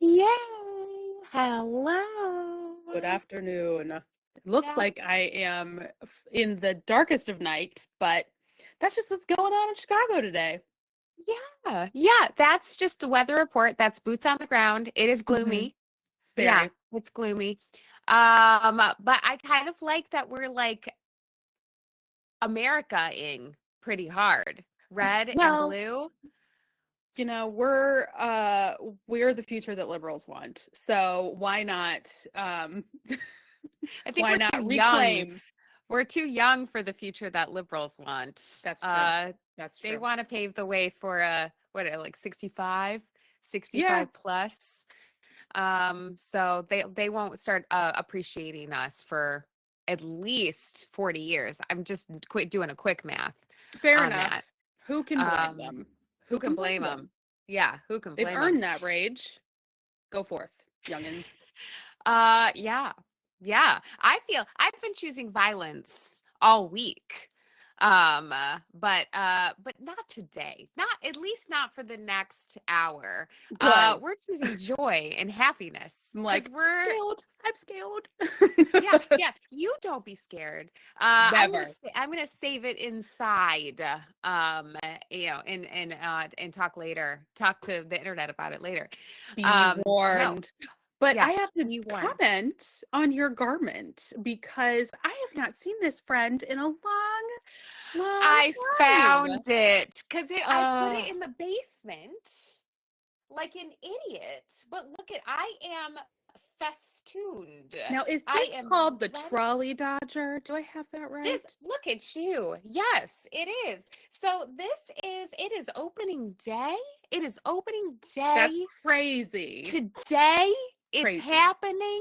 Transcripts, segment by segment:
Yay! Hello. Good afternoon. It looks Yeah. like I am in the darkest of night, but that's just what's going on in Chicago today. Yeah. Yeah. That's just the weather report. That's boots on the ground. It is Hmm. gloomy. Yeah, Very. it's gloomy. But I kind of like that we're like America-ing pretty hard. Red and Well, blue. we're the future that liberals want. So I think why we're too not young. reclaim? We're too young for the future that liberals want. That's true. That's They true. want to pave the way for like 65, Yeah. 65 plus. So they won't start appreciating us for at least 40 years. I'm just doing a quick math Fair on enough. that. Who can blame Um, them? who Who can can blame blame them? them? Yeah, who can They've blame them? earned that rage. Go forth, youngins. Yeah. Yeah. I've been choosing violence all week. But not today. Not at least not for the next hour. Good. We're choosing joy and happiness I'm because like, we're I'm scared. yeah, yeah. You don't be scared. Never. I'm gonna save it inside. And talk later. Talk to the internet about it later. Be No. warned. But I Yes, have to be warned. comment on your garment because I have not seen this friend in a long, long I time. found it because I put it Uh, in the basement like an idiot. But look at I am festooned. Now, is I this am called the ready. trolley dodger? Do I have that This, right? look at you. Yes, it is. So it is opening day. It is opening That's day crazy. today. It's Crazy. happening.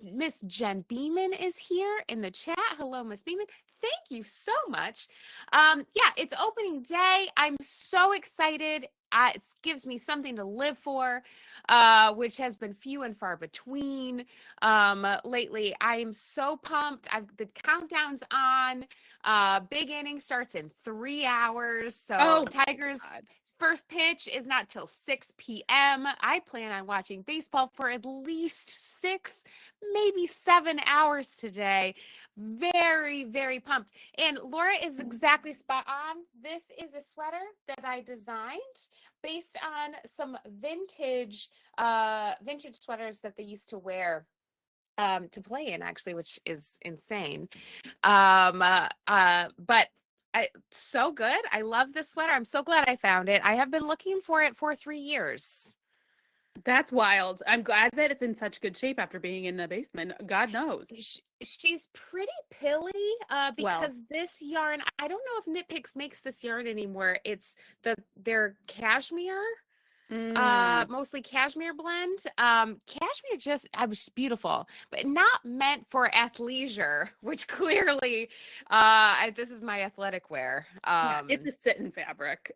Miss Jen Beeman is here in the chat. Hello, Miss Beeman. Thank you so much. Yeah, it's opening day. I'm so excited. It gives me something to live for, which has been few and far between lately. I am so pumped. The countdown's on. Big inning starts in 3 hours. So Oh my Tigers God. first pitch is not till 6 p.m. I plan on watching baseball for at least 6, maybe 7 hours today. Very, very pumped. And Laura is exactly spot on. This is a sweater that I designed based on some vintage sweaters that they used to wear to play in, actually, which is insane. But so good. I love this sweater. I'm so glad I found it. I have been looking for it for 3 years. That's wild. I'm glad that it's in such good shape after being in the basement. God knows. She's pretty pilly Well, because this yarn, I don't know if Knit Picks makes this yarn anymore. It's their cashmere, mm, mostly cashmere blend. Cashmere just I was beautiful, but not meant for athleisure, which clearly this is my athletic wear. yeah, it's a sit-in fabric,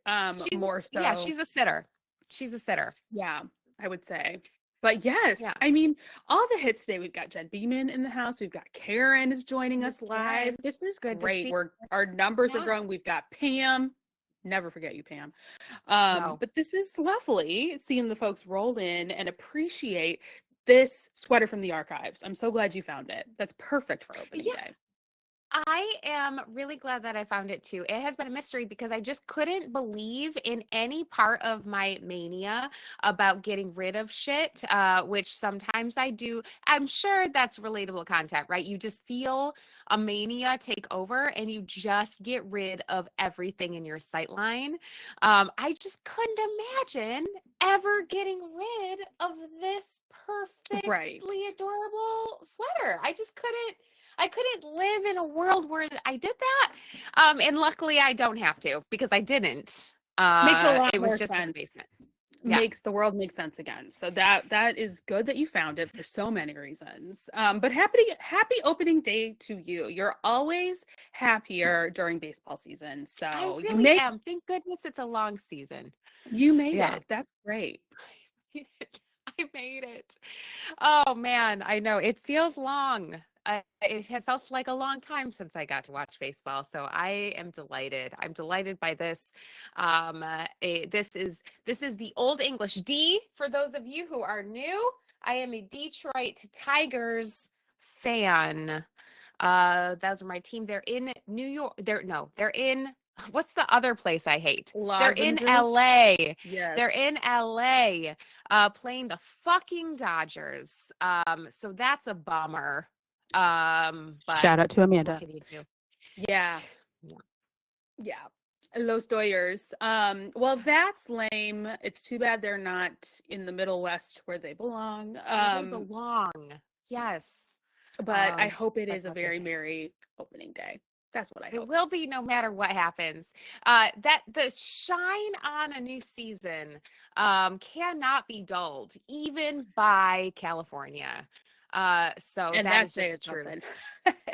more Yeah, so. she's a sitter. She's a sitter. Yeah, I would say. But yes, Yeah. I mean, all the hits today. We've got Jen Beeman in the house. We've got Karen is joining Miss us live. Karen, This is good to great. see. Our numbers are Yeah. growing. We've got Pam. Never forget you, Pam. No. But this is lovely seeing the folks roll in and appreciate this sweater from the archives. I'm so glad you found it. That's perfect for opening Yeah, day. I am really glad that I found it too. It has been a mystery because I just couldn't believe in any part of my mania about getting rid of shit, which sometimes I do. I'm sure that's relatable content, right? You just feel a mania take over and you just get rid of everything in your sightline. I just couldn't imagine ever getting rid of this Right. perfectly adorable sweater. I couldn't live in a world where I did that. And luckily I don't have to because I didn't. Makes a lot It was more just in the sense. basement. Yeah. Makes the world make sense again. So that is good that you found it for so many reasons. But happy opening day to you. You're always happier during baseball season. I So really am. Thank goodness it's a long season. you made Yeah. it. That's great. I made it. Oh man, I know. It feels long. it has felt like a long time since I got to watch baseball, so I am delighted. I'm delighted by this. This is the Old English D. For those of you who are new, I am a Detroit Tigers fan. Those are my team. They're in New York. They're in what's the other place I hate? They're in Lozenges? LA. Yes. They're in LA, playing the fucking Dodgers. So that's a bummer. But Shout out to Amanda. what can you do? Yeah. Yeah. Los Doyers. Well, that's lame. It's too bad they're not in the Middle West where they belong. They belong. Yes. But I hope it but is a that's very okay. merry opening day. That's what I It hope. will be no matter what happens. That the shine on a new season cannot be dulled, even by California. So And that is day just true. something.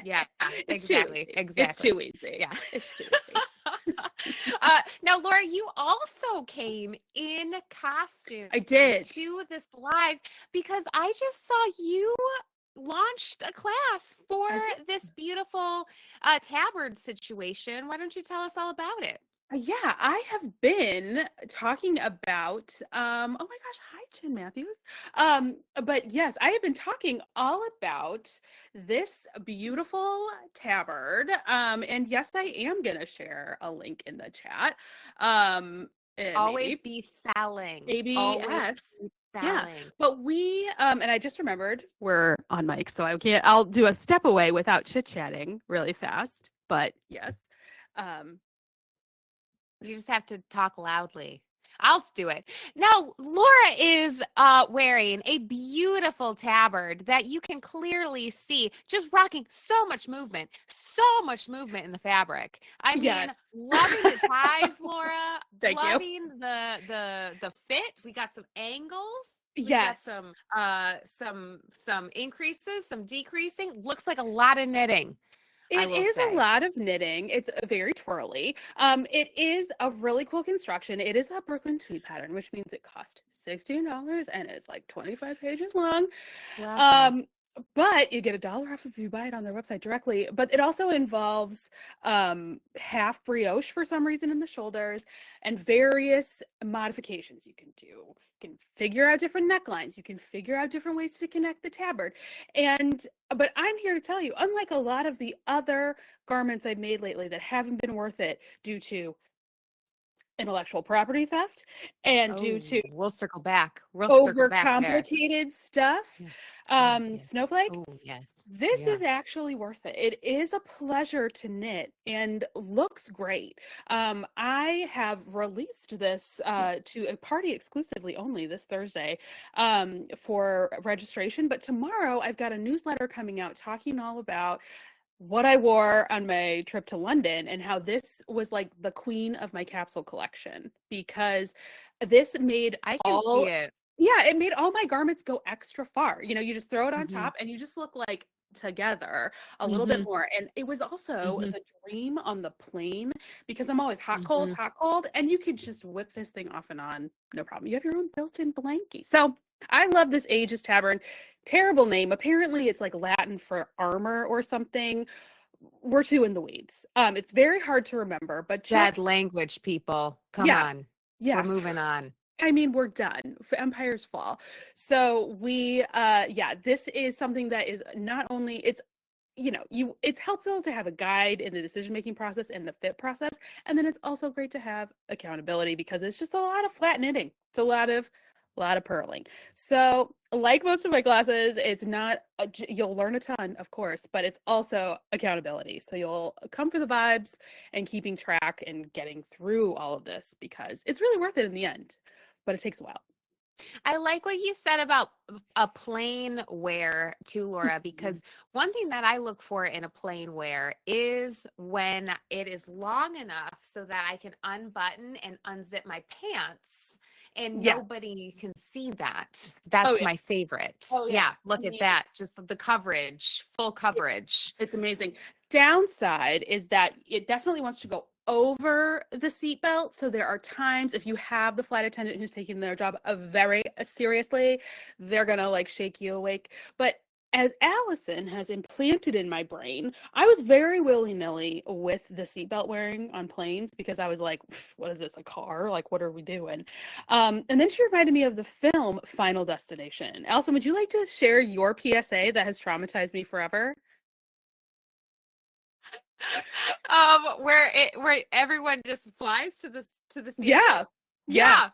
Yeah, It's exactly. too easy. Exactly. It's too easy. Yeah. It's too easy. Now, Laura, you also came in costume I did. to this live because I just saw you launched a class for this beautiful tabard situation. Why don't you tell us all about it? Yeah, I have been talking about oh my gosh, hi Jen Matthews. But yes, I have been talking all about this beautiful tabard. And yes, I am gonna share a link in the chat. Always be selling. ABS. Always be Yeah, selling. but we and I just remembered we're on mic, so I'll do a step away without chit-chatting really fast. But yes. You just have to talk loudly. I'll do it. Now, Laura is wearing a beautiful tabard that you can clearly see, just rocking so much movement in the fabric. I mean, Yes. loving the ties, Laura. Thank you. Loving the fit. We got some angles. We Yes. got some increases, some decreasing. Looks like a lot of knitting. It is a lot of knitting. It's very twirly. It is a really cool construction. It is a Brooklyn tweed pattern, which means it cost $16 and it's like 25 pages long. Wow. But you get $1 off if you buy it on their website directly. But it also involves half brioche for some reason in the shoulders and various modifications you can do. You can figure out different necklines. You can figure out different ways to connect the tabard. But I'm here to tell you, unlike a lot of the other garments I've made lately that haven't been worth it due to intellectual property theft and due to we'll circle back. Overcomplicated stuff. Yes. Snowflake. Oh, yes. This is actually worth it. It is a pleasure to knit and looks great. I have released this to a party exclusively only this Thursday for registration. But tomorrow I've got a newsletter coming out talking all about what I wore on my trip to London and how this was like the queen of my capsule collection, because this made it made all my garments go extra far. You know, you just throw it on top and you just look like together a little bit more. And it was also the dream on the plane because I'm always hot, cold, and you could just whip this thing off and on. No problem. You have your own built-in blankie. So I love this Aegis tabard. Terrible name. Apparently it's like Latin for armor or something. We're too in the weeds. It's very hard to remember, but just bad language, people. Come on. Yeah. We're moving on. I mean, we're done. Empire's fall. So this is something that is not only it's helpful to have a guide in the decision-making process and the fit process. And then it's also great to have accountability because it's just a lot of flat knitting. It's a lot of purling. So like most of my classes, it's not, you'll learn a ton, of course, but it's also accountability. So you'll come for the vibes and keeping track and getting through all of this because it's really worth it in the end, but it takes a while. I like what you said about a plain wear too, Laura, because one thing that I look for in a plain wear is when it is long enough so that I can unbutton and unzip my pants and nobody can see that. That's my favorite. Look at that. Just the coverage, full coverage. It's amazing. Downside is that it definitely wants to go over the seatbelt. So there are times if you have the flight attendant who's taking their job very seriously, they're going to like shake you awake. But as Allyson has implanted in my brain, I was very willy-nilly with the seatbelt wearing on planes because I was like, what is this, a car? Like, what are we doing? And then she reminded me of the film Final Destination. Allyson, would you like to share your PSA that has traumatized me forever? Where everyone just flies to the ceiling. Yeah. Yeah.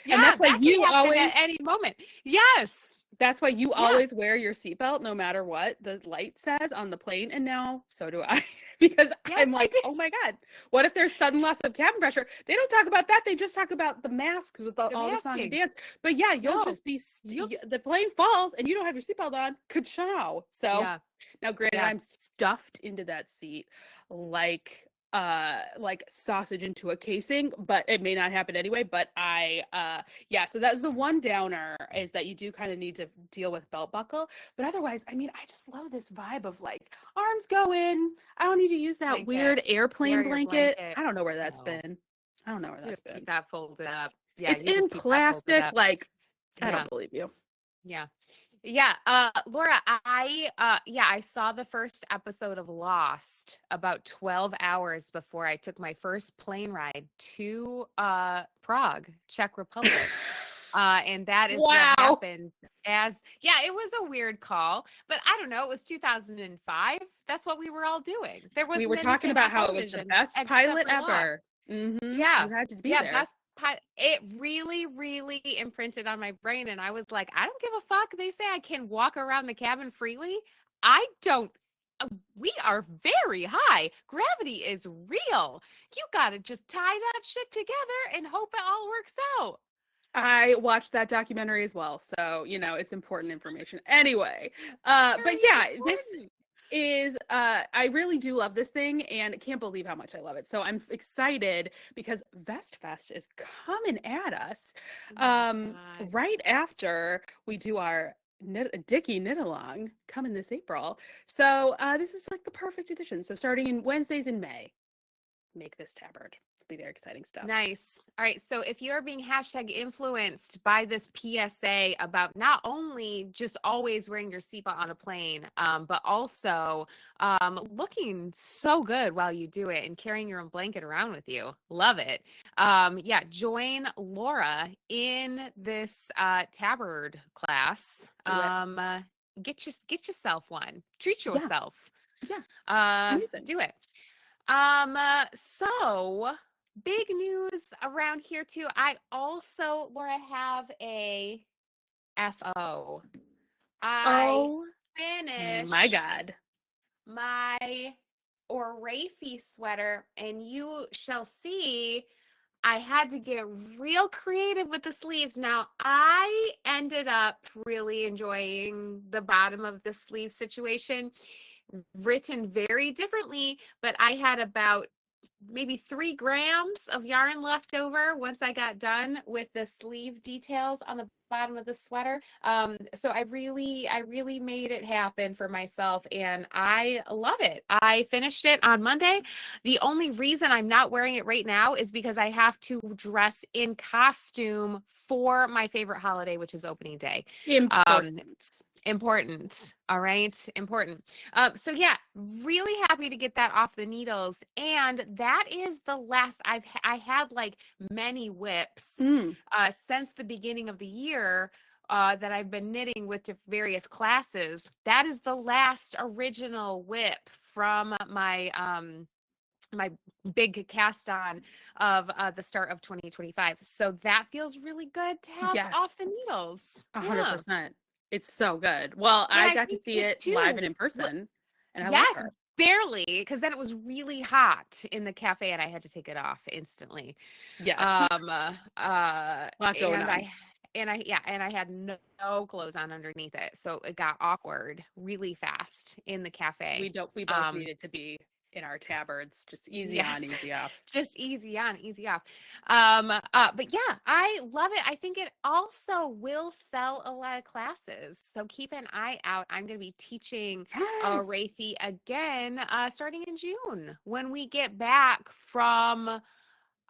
Yeah. And Yeah, that can happen at any moment. Yes. that's why you Yeah. always wear your seatbelt no matter what the light says on the plane. And now so do I. Because Yes, I'm I like, do. oh my God, what if there's sudden loss of cabin pressure? They don't talk about that. They just talk about the masks with The all the song and masking. dance. But yeah, you'll No. just be, You'll the plane falls and you don't have your seatbelt on. Ka-chow. So Yeah. now, granted, Yeah. I'm stuffed into that seat like sausage into a casing, but it may not happen anyway. But yeah, so that's the one downer, is that you do kind of need to deal with belt buckle. But otherwise, I mean, I just love this vibe of like arms go in. I don't need to use that Blanket. weird airplane Wear your blanket. blanket. I don't know where that's No. been. I don't know where that's Just been. keep that folded up. Yeah, It's you just in keep that folded plastic. up. Like, I Yeah. don't believe you. Yeah. Yeah, Laura, I saw the first episode of Lost about 12 hours before I took my first plane ride to Prague, Czech Republic. And that is what Wow. happened yeah, it was a weird call, but I don't know, it was 2005. That's what we were all doing. There We wasn't were talking anything on about how it was the television best except pilot for Lost. ever. Yeah. You had to be Yeah, there. it really, really imprinted on my brain. And I was like, I don't give a fuck. They say I can walk around the cabin freely. I don't. We are very high. Gravity is real. You got to just tie that shit together and hope it all works out. I watched that documentary as well, so it's important information. Anyway, but Very yeah, this important. is I really do love this thing and can't believe how much I love it. So I'm excited because VestFest is coming at us Oh my God. right after we do our Dickie Knit Along coming this April. So this is like the perfect edition. So starting in Wednesdays in May, make this tabard. It'll be very exciting stuff. Nice. All right. So if you are being hashtag influenced by this PSA about not only just always wearing your seatbelt on a plane, but also looking so good while you do it and carrying your own blanket around with you. Love it. Yeah, join Laura in this tabard class. Get yourself one. Treat yourself. Yeah. Amazing. Do it. So big news around here too. I also, Laura, have a FO. I Oh finished my God. my Oraefi sweater, and you shall see I had to get real creative with the sleeves. Now, I ended up really enjoying the bottom of the sleeve situation, written very differently, but I had about maybe 3 grams of yarn left over once I got done with the sleeve details on the bottom of the sweater. So I really made it happen for myself, and I love it. I finished it on Monday. The only reason I'm not wearing it right now is because I have to dress in costume for my favorite holiday, which is opening day. Important. All right. Important. So yeah, really happy to get that off the needles. And that is the last I had like many whips since the beginning of the year that I've been knitting with various classes. That is the last original whip from my my big cast on of the start of 2025. So that feels really good to have off the Yes. needles. 100%. It's so good. Well, But I I got to think see it it live too. and in person, and I love Yes, her. barely, because then it was really hot in the cafe and I had to take it off instantly. Yes. Lot going And on. I had no clothes on underneath it, so it got awkward really fast in the cafe. We both needed to be in our tabards, just easy on, Yes, easy off. just easy on, easy off. But yeah, I love it. I think it also will sell a lot of classes, so keep an eye out. I'm going to be teaching Yes. Oraefi again starting in June when we get back from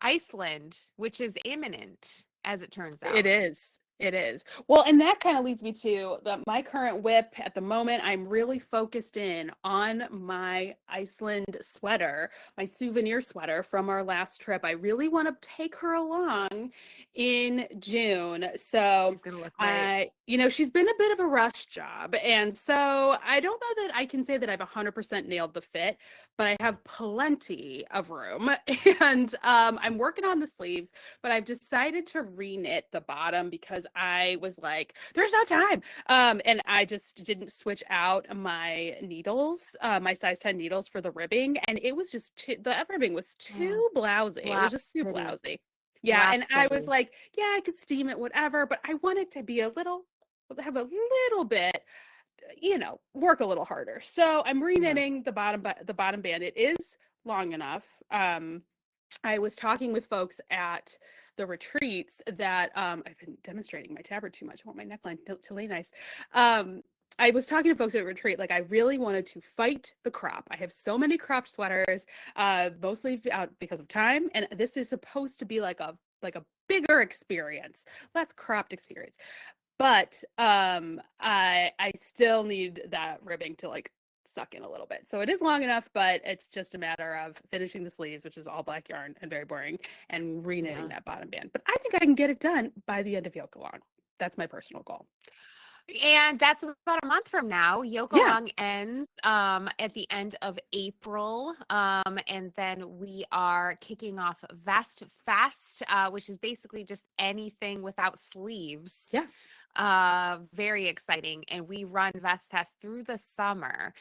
Iceland, which is imminent, as it turns out. It is. It is. Well, and that kind of leads me to my current whip at the moment. I'm really focused in on my Iceland sweater, my souvenir sweater from our last trip. I really want to take her along in June. So She's gonna look great. she's been a bit of a rush job. And so I don't know that I can say that I've 100% nailed the fit, but I have plenty of room. And I'm working on the sleeves, but I've decided to reknit the bottom because I was like, there's no time. And I just didn't switch out my needles, my size 10 needles for the ribbing. And it was just the ribbing was too blousy. It was just too Rhapsody. blousy. Yeah. And I was Rhapsody. like, yeah, I could steam it, whatever, but I want it to be have a little bit, work a little harder. So I'm reknitting the bottom band. It is long enough. I was talking with folks at the retreats that I've been demonstrating my tabard too much. I want my neckline to lay nice. I was talking to folks at retreat, like I really wanted to fight the crop. I have so many cropped sweaters, mostly out because of time, and this is supposed to be like a bigger experience, less cropped experience. But I still need that ribbing to like suck in a little bit. So it is long enough, but it's just a matter of finishing the sleeves, which is all black yarn and very boring, and reknitting that bottom band. But I think I can get it done by the end of Yoke Along. That's my personal goal. And that's about a month from now. Yoke Along ends at the end of April. And then we are kicking off Vest Fest, which is basically just anything without sleeves. Very exciting. And we run Vest Fest through the summer.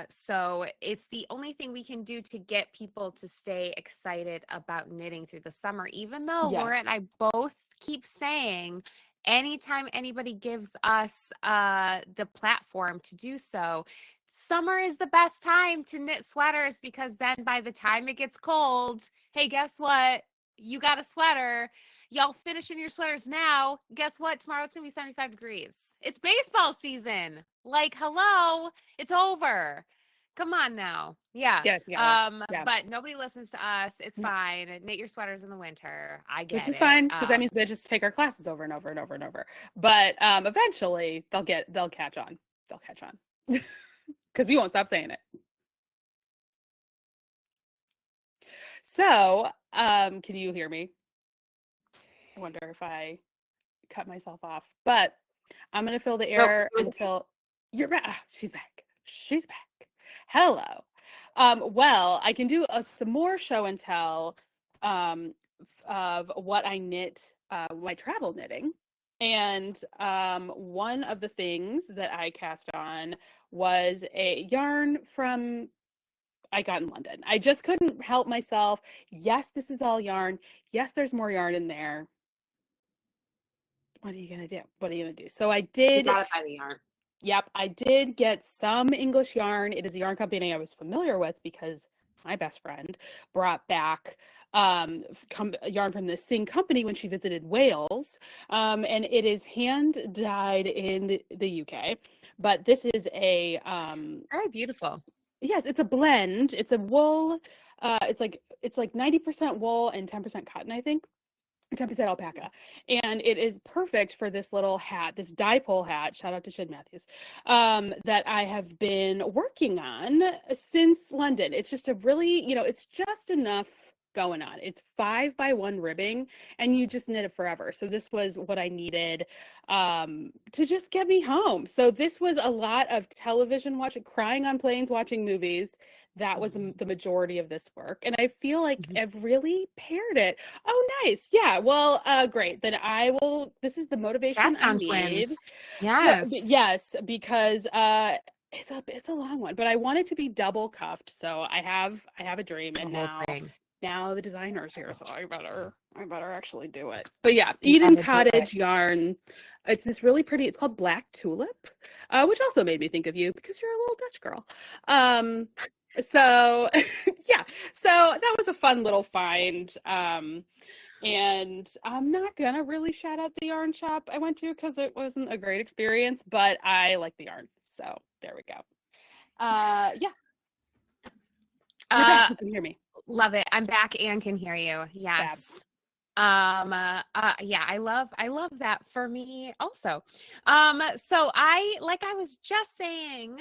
So it's the only thing we can do to get people to stay excited about knitting through the summer, even though Laura and I both keep saying anytime anybody gives us the platform to do so, summer is the best time to knit sweaters, because then by the time it gets cold, hey, guess what? You got a sweater. Y'all finishing your sweaters now. Guess what? Tomorrow it's going to be 75 degrees. It's baseball season. Like, hello, it's over. Come on now. But nobody listens to us. It's fine. Knit your sweaters in the winter. I get it. Which is fine, because that means they just take our classes over and over and over and over. But eventually they'll catch on. They'll catch on. Because we won't stop saying it. So, can you hear me? I wonder if I cut myself off. But I'm going to fill the air until you're back. She's back. She's back. Hello. Well, I can do some more show and tell of what I knit, my travel knitting. And one of the things that I cast on was a yarn from I got in London. I just couldn't help myself. Yes, this is all yarn. Yes, there's more yarn in there. What are you going to do? What are you going to do? So I did. You gotta buy the yarn. Yep, I did get some English yarn. It is a yarn company I was familiar with because my best friend brought back yarn from the same company when she visited Wales. And it is hand dyed in the UK. But this is a very beautiful. Yes, it's a blend. It's a wool. It's like 90% wool and 10% cotton, I think. 10% alpaca, and it is perfect for this little hat, this dipole hat, shout out to Shin Matthews, that I have been working on since London. It's just a really, it's just enough going on. It's 5x1 ribbing, and you just knit it forever. So this was what I needed to just get me home. So this was a lot of television watching, crying on planes, watching movies. That was the majority of this work. And I feel like I've really paired it. Oh, nice. Yeah. Well, great. Then this is the motivation I need. Twins. Yes. Yes, because it's a long one, but I want it to be double cuffed. So I have a dream, and now the designer's here, so I better actually do it. But yeah, Eden Cottage yarn. It's this really pretty, it's called Black Tulip, which also made me think of you because you're a little Dutch girl. So yeah, so that was a fun little find. And I'm not gonna really shout out the yarn shop I went to because it wasn't a great experience, but I like the yarn. So there we go. Yeah. You can hear me. Love it. I'm back and can hear you. Yes. Yeah, I love that for me also. So like I was just saying,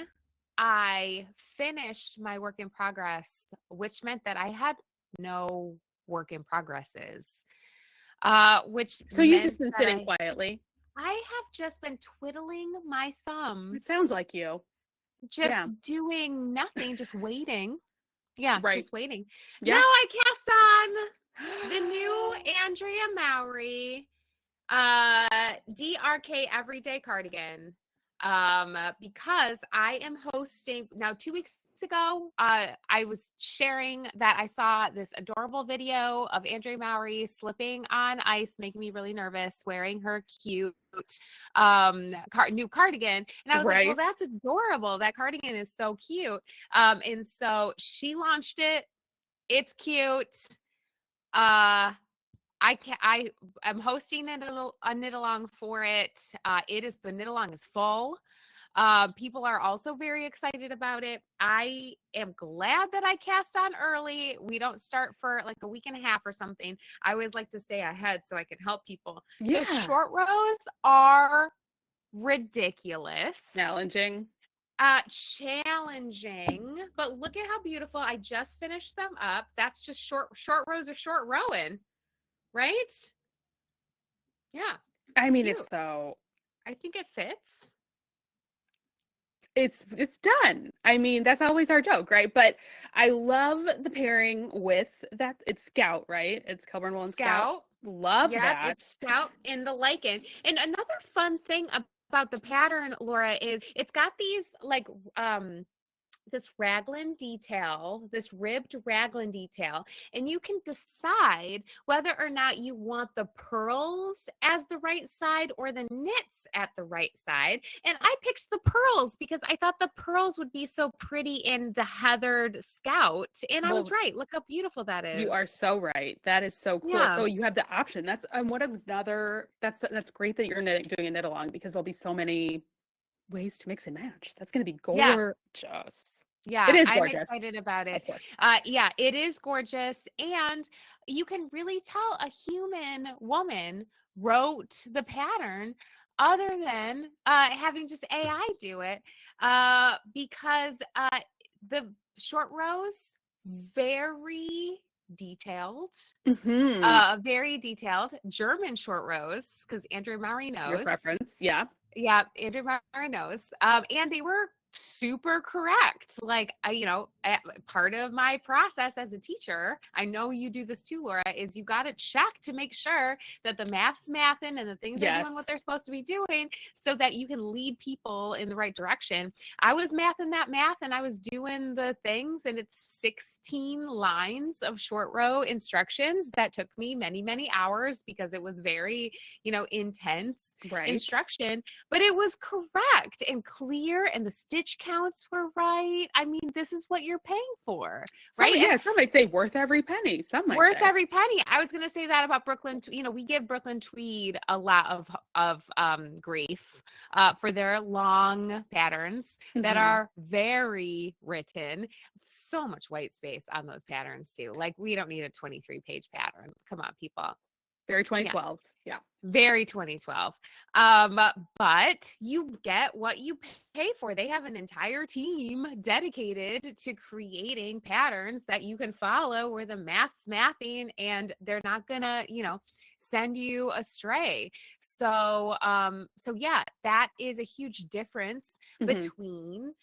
I finished my work in progress, which meant that I had no work in progresses. Which So you've meant just been that sitting quietly. I have just been twiddling my It thumbs, sounds like you. Yeah. just doing nothing, just waiting. Yeah, Right. just waiting. Now Yeah. I cast on the new Andrea Mowry DRK Everyday Cardigan. Because I am hosting now 2 weeks ago, I was sharing that I saw this adorable video of Andrea Mowry slipping on ice, making me really nervous, wearing her cute new cardigan. And I was like, well, Right. that's adorable. That cardigan is so cute. And so she launched it. It's cute. I am hosting a knit along for it. The knit along is full. People are also very excited about it. I am glad that I cast on early. We don't start for like a week and a half or something. I always like to stay ahead so I can help people. Yeah. The short rows are ridiculous. Challenging. Challenging, but look at how beautiful. I just finished them up. That's just short rows of short rowing, right? Yeah. I mean, Cute. it's so I think it fits. it's done. I mean, that's always our joke, right? But I love the pairing with that. It's Scout, right? It's Kelburn Wool and Scout. Love Yeah, that. it's Scout in the lichen. And another fun thing about the pattern, Laura, is it's got these like this raglan detail, this ribbed raglan detail, and you can decide whether or not you want the pearls as the right side or the knits at the right side. And I picked the pearls because I thought the pearls would be so pretty in the heathered Scout. And I was right. Look how beautiful that is. You are so right. That is so cool. Yeah. So you have the option. That's that's great that you're doing a knit along, because there'll be so many ways to mix and match. That's going to be gorgeous. Yeah, It is I'm gorgeous. excited about it. Of course. Yeah, it is gorgeous. And you can really tell a human woman wrote the pattern other than having just AI do it, because the short rows, very detailed, very detailed. German short rows, because Andrew Murray knows. Your preference, yeah. Yeah, Andrew Murray knows. And they were super correct. Like, part of my process as a teacher, I know you do this too, Laura, is you got to check to make sure that the math's mathing and the things are doing what they're supposed to be doing, so that you can lead people in the right direction. I was mathing that math and I was doing the things, and it's 16 lines of short row instructions that took me many, many hours because it was very, intense instruction, but it was correct and clear, and the stitch counts were right. I mean, this is what you're paying for, right? Some might say worth every penny. Some might worth say. every penny. I was going to say that about Brooklyn. We give Brooklyn Tweed a lot of grief for their long patterns that are very written. So much white space on those patterns too. Like, we don't need a 23-page pattern. Come on, people. Very 2012. Yeah. Very 2012. But you get what you pay for. They have an entire team dedicated to creating patterns that you can follow, where the math's mathing, and they're not gonna, send you astray. So yeah, that is a huge difference between,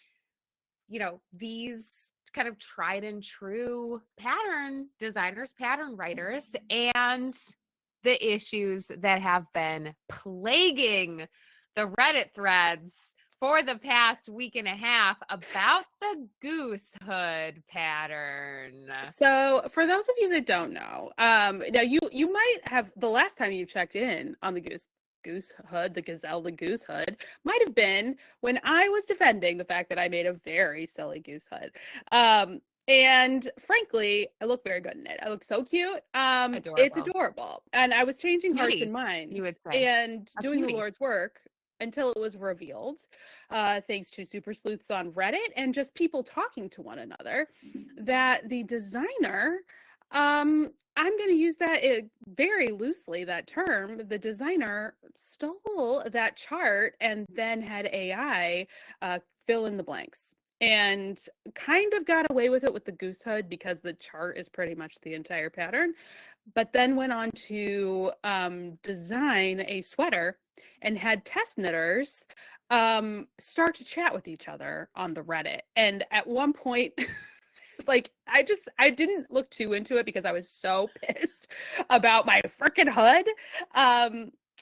these kind of tried and true pattern designers, pattern writers, and the issues that have been plaguing the Reddit threads for the past week and a half about the goose hood pattern. So for those of you that don't know, now you might have, the last time you checked in on the goose hood, the gazelle, the goose hood, might have been when I was defending the fact that I made a very silly goose hood. And frankly, I look very good in it. I look so cute. It's adorable. And I was changing hearts and minds, you would say, and doing the Lord's work until it was revealed, thanks to super sleuths on Reddit and just people talking to one another, that the designer I'm going to use that very loosely, that term. The designer stole that chart and then had AI fill in the blanks, and kind of got away with it with the goose hood because the chart is pretty much the entire pattern, but then went on to design a sweater and had test knitters start to chat with each other on the Reddit. And at one point, like, I didn't look too into it because I was so pissed about my freaking hood.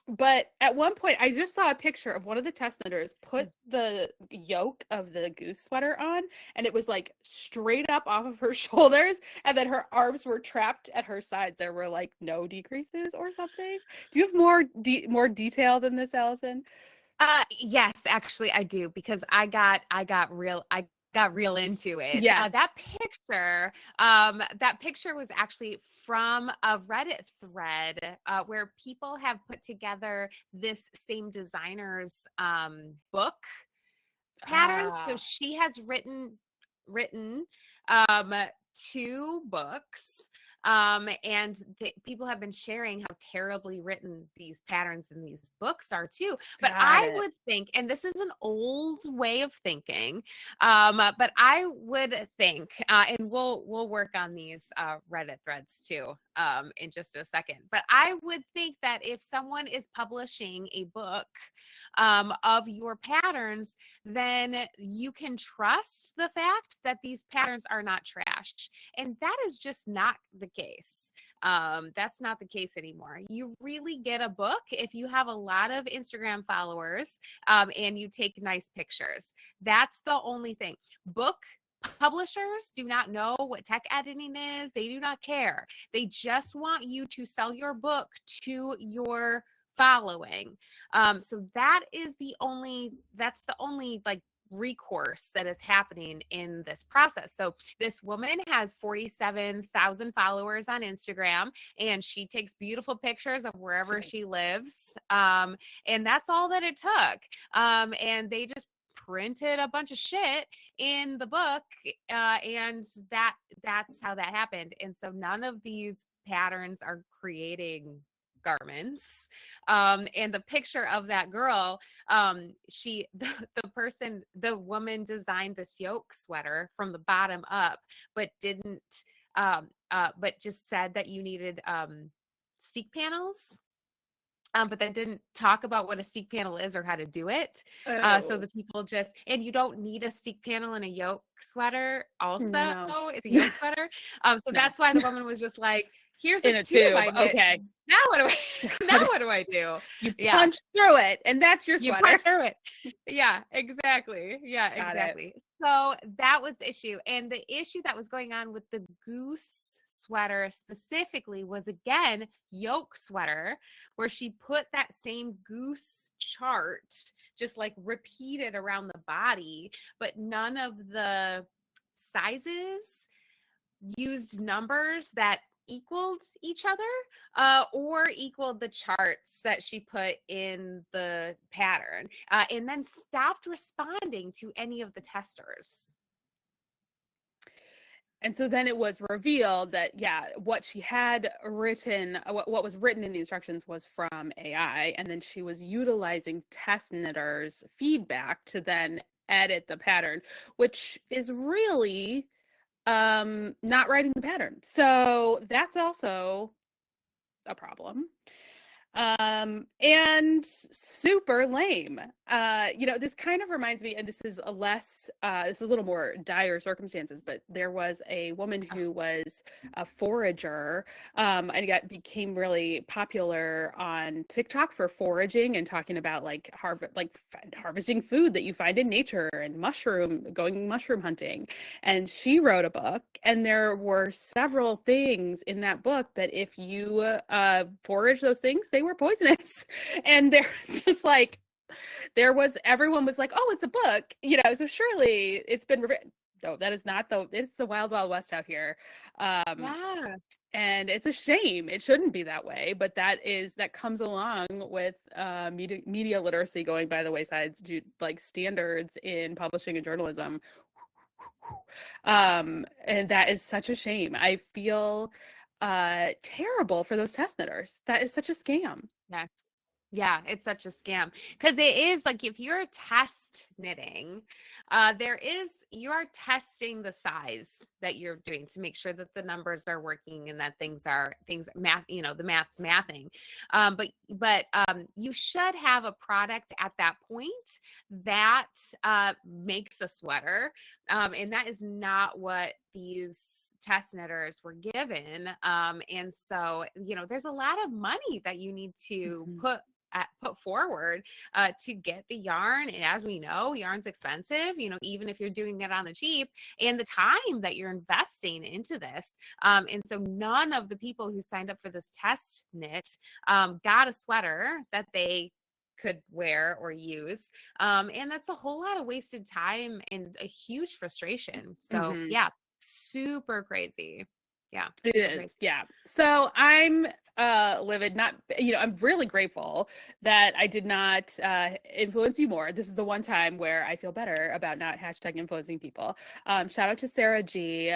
But at one point, I just saw a picture of one of the test knitters put the yoke of the goose sweater on, and it was like straight up off of her shoulders, and then her arms were trapped at her sides. There were like no decreases or something. Do you have more detail than this, Allyson? Yes, actually I do, because I got real into it. Yes. That picture was actually from a Reddit thread where people have put together this same designer's book patterns. So she has written um, 2 books. And people have been sharing how terribly written these patterns in these books are too. But I would think, and this is an old way of thinking, but I would think, and we'll work on these Reddit threads too in just a second. But I would think that if someone is publishing a book of your patterns, then you can trust the fact that these patterns are not trash. And that is just not the case. That's not the case anymore. You really get a book if you have a lot of Instagram followers and you take nice pictures. That's the only thing. Book publishers do not know what tech editing is. They do not care. They just want you to sell your book to your following. So that's the only like recourse that is happening in this process. So this woman has 47,000 followers on Instagram, and she takes beautiful pictures of wherever she lives. And that's all that it took. And they just printed a bunch of shit in the book, and that's how that happened. And so none of these patterns are creating garments. And the picture of that girl, the woman designed this yoke sweater from the bottom up, but but just said that you needed steek panels. But they didn't talk about what a steek panel is or how to do it. So the people and you don't need a steek panel in a yoke sweater also. No. It's a yoke sweater. So that's why the woman was just like, here's a tube. Okay. Now what do I do? You punch through it, and that's your sweater. You punch through it. Yeah, exactly. Yeah, exactly. So that was the issue. And the issue that was going on with the goose sweater specifically was, again, yoke sweater, where she put that same goose chart just like repeated around the body, but none of the sizes used numbers that equaled each other or equaled the charts that she put in the pattern, and then stopped responding to any of the testers. And so then it was revealed that, what she had written, what was written in the instructions was from AI, and then she was utilizing test knitters' feedback to then edit the pattern, which is really not writing the pattern. So that's also a problem. And super lame. This kind of reminds me, and this is a little more dire circumstances, but there was a woman who was a forager, and became really popular on TikTok for foraging and talking about harvesting food that you find in nature and going mushroom hunting. And she wrote a book, and there were several things in that book that if you forage those things, they were poisonous. And there's just like, everyone was like, oh, it's a book, so surely it's been written. No, that is not it's the wild, wild west out here. And it's a shame. It shouldn't be that way, but that comes along with media literacy going by the wayside, like standards in publishing and journalism. And that is such a shame. I feel terrible for those test knitters. That is such a scam. Yes. Yeah, it's such a scam because it is like if you're test knitting, you are testing the size that you're doing to make sure that the numbers are working and that things math, the math's mathing. But you should have a product at that point that makes a sweater, and that is not what these test knitters were given. And so, there's a lot of money that you need to put forward to get the yarn. And as we know, yarn's expensive, even if you're doing it on the cheap, and the time that you're investing into this. And so none of the people who signed up for this test knit got a sweater that they could wear or use. And that's a whole lot of wasted time and a huge frustration. So yeah, super crazy. Yeah, it is crazy. Yeah. So I'm livid, I'm really grateful that I did not influence you more. This is the one time where I feel better about not hashtag influencing people. Shout out to Sarah G,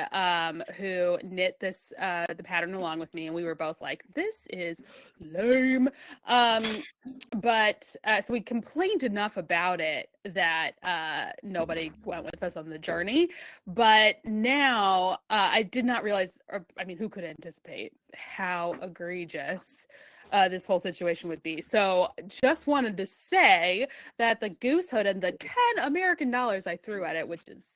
who knit this the pattern along with me, and we were both like, this is lame. But so we complained enough about it that nobody went with us on the journey. But now I did not realize, who could anticipate how egregious this whole situation would be. So just wanted to say that the goose hood and the $10 American I threw at it, which is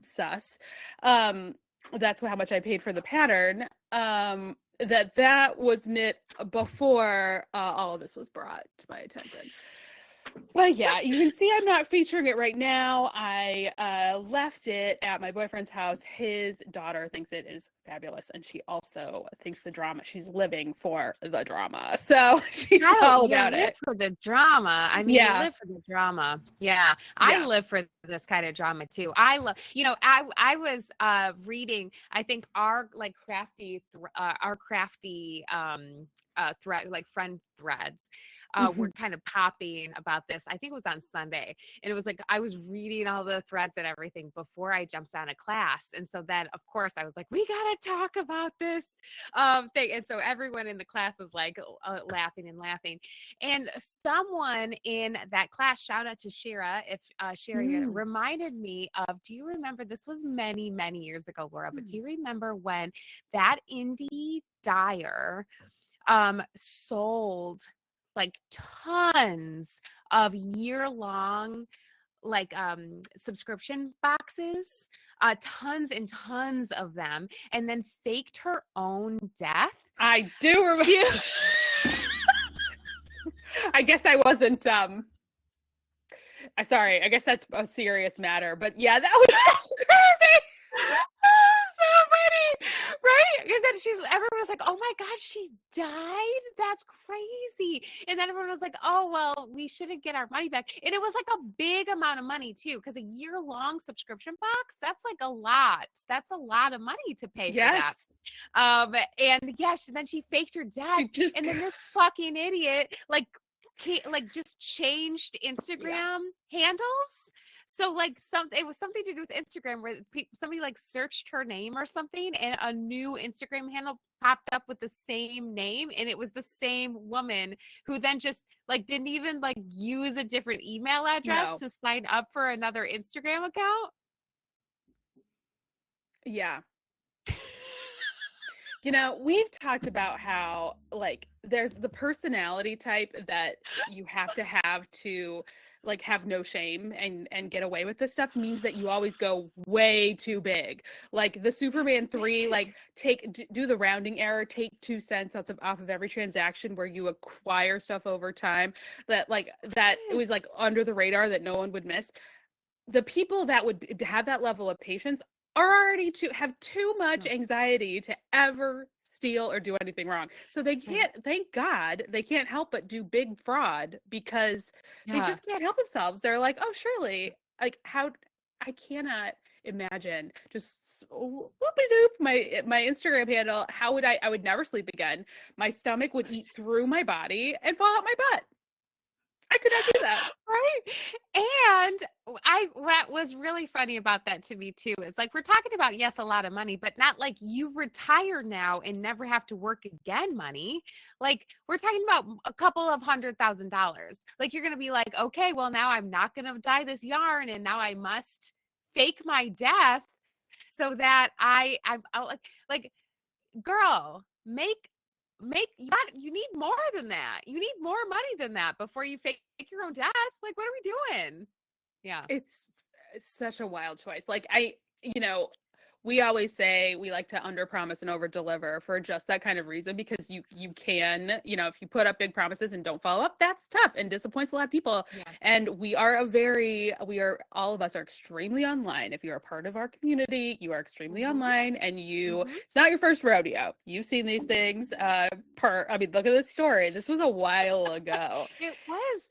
sus, that's how much I paid for the pattern, that was knit before all of this was brought to my attention. But yeah, you can see I'm not featuring it right now. I left it at my boyfriend's house. His daughter thinks it is fabulous, and she also thinks she's living for the drama. So she's all about it. For the drama. You live for the drama. Yeah. I live for this kind of drama too. I love, I was reading, I think our crafty thread, like friend threads, were kind of popping about this. I think it was on Sunday, and it was like I was reading all the threads and everything before I jumped on a class. And so then, of course, I was like, we gotta talk about this thing. And so everyone in the class was like laughing. And someone in that class, shout out to Shira, if Shira reminded me of, do you remember, this was many, many years ago, Laura, but do you remember when that indie dyer sold like tons of year-long subscription boxes, tons and tons of them, and then faked her own death? I do remember. I guess I wasn't sorry, I guess that's a serious matter, but yeah, that was so crazy. So funny, right? Because then everyone was like, oh my God, she died? That's crazy. And then everyone was like, oh, well, we shouldn't get our money back. And it was like a big amount of money too, because a year-long subscription box, that's like a lot. That's a lot of money to pay for that. And yeah, then she faked her death. And then this fucking idiot just changed Instagram handles. So it was something to do with Instagram where somebody searched her name or something, and a new Instagram handle popped up with the same name, and it was the same woman who then just didn't even use a different email address to sign up for another Instagram account. Yeah. We've talked about how there's the personality type that you have to have no shame and get away with this stuff, means that you always go way too big. Like the Superman 3, do the rounding error, take 2 cents off of every transaction, where you acquire stuff over time that it was under the radar that no one would miss. The people that would have that level of patience are already have too much anxiety to ever steal or do anything wrong. So they can't, thank God, they can't help but do big fraud, because they just can't help themselves. They're like, oh, surely, how, I cannot imagine just whoop-a-doop my Instagram handle. How would I would never sleep again. My stomach would eat through my body and fall out my butt. I could not do that. Right? And what was really funny about that to me too is like we're talking about, yes, a lot of money, but not like you retire now and never have to work again money. Like we're talking about a couple of $100,000. Like you're gonna be like, okay, well now I'm not gonna dye this yarn and now I must fake my death so that I like girl, you need more than that. You need more money than that before you fake your own death. Like, what are we doing? Yeah. It's such a wild choice. Like we always say we like to underpromise and overdeliver for just that kind of reason, because you can, if you put up big promises and don't follow up, that's tough and disappoints a lot of people. Yeah. And all of us are extremely online. If you're a part of our community, you are extremely online, and it's not your first rodeo. You've seen these things. Look at this story. This was a while ago. It was.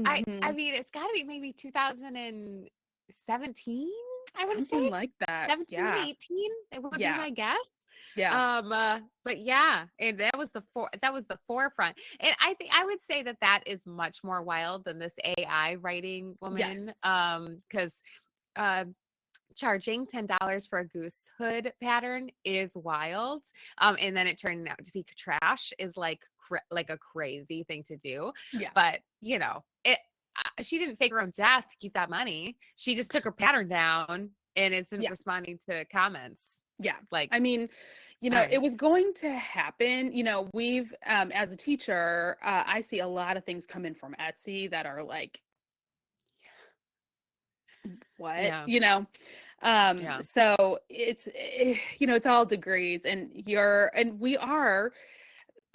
I mean, it's got to be maybe 2017. I would say something like that. 17, 18. It would be my guess. Yeah. But yeah, and that was the forefront. And I think I would say that is much more wild than this AI writing woman. Yes. Because charging $10 for a goose hood pattern is wild. And then it turned out to be trash is like a crazy thing to do. Yeah. But she didn't fake her own death to keep that money. She just took her pattern down and isn't responding to comments. Yeah. Like, I mean, it was going to happen. We've, as a teacher, I see a lot of things come in from Etsy that are like, what, so it's all degrees, and we are,